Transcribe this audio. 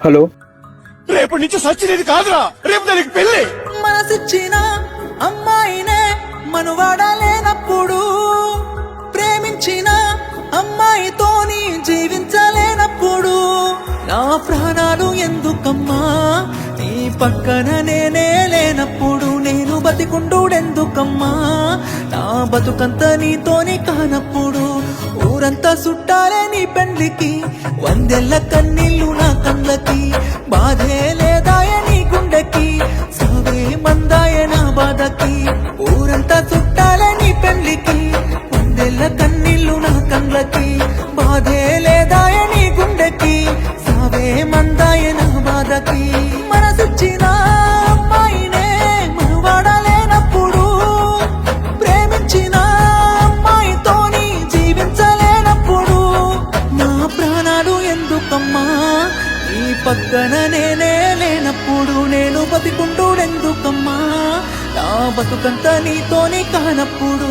Hello, రేపటి నుంచి సచ్చినది కాదురా, రేపు దానికి పెళ్లి. మనసిచ్చిన అమ్మాయినే మనువాడలేనప్పుడు, ప్రేమించిన అమ్మాయితోని జీవించలేనప్పుడు, నా ప్రాణాలు ఎందుకమ్మా నీ పక్కన నేనే లేనప్పుడు, నేను బతికుండూడెందుకమ్మా నా బతుకంత నీతోని కానప్పుడు, ఊరంతా చుట్టాలే నీ పెండ్లికి, వందెల్ల కన్నీళ్ళు నా కళ్ళకి, బాధే లేదాయ నీ గుండెకి, సావే మందాయ నా బాధకి, ఊరంతా చుట్టాలే నీ పెండ్లికి, వందెల్ల కన్నీళ్ళు నా కళ్ళకి, బాధే లేదాయ నీ గుండెకి, సావే మందాయ నా బాధకి. మనసిచ్చిన అమ్మాయినే మనువాడలేనప్పుడు, ప్రేమించిన అమ్మాయితోని జీవించలేనప్పుడు, నా ప్రాణాలు ఎందుకమ్మా నీ పక్కన నేనే లేనప్పుడు, నేను బతికుంటూడెందుకమ్మా నా బతుకంతా నీతోని కానప్పుడు.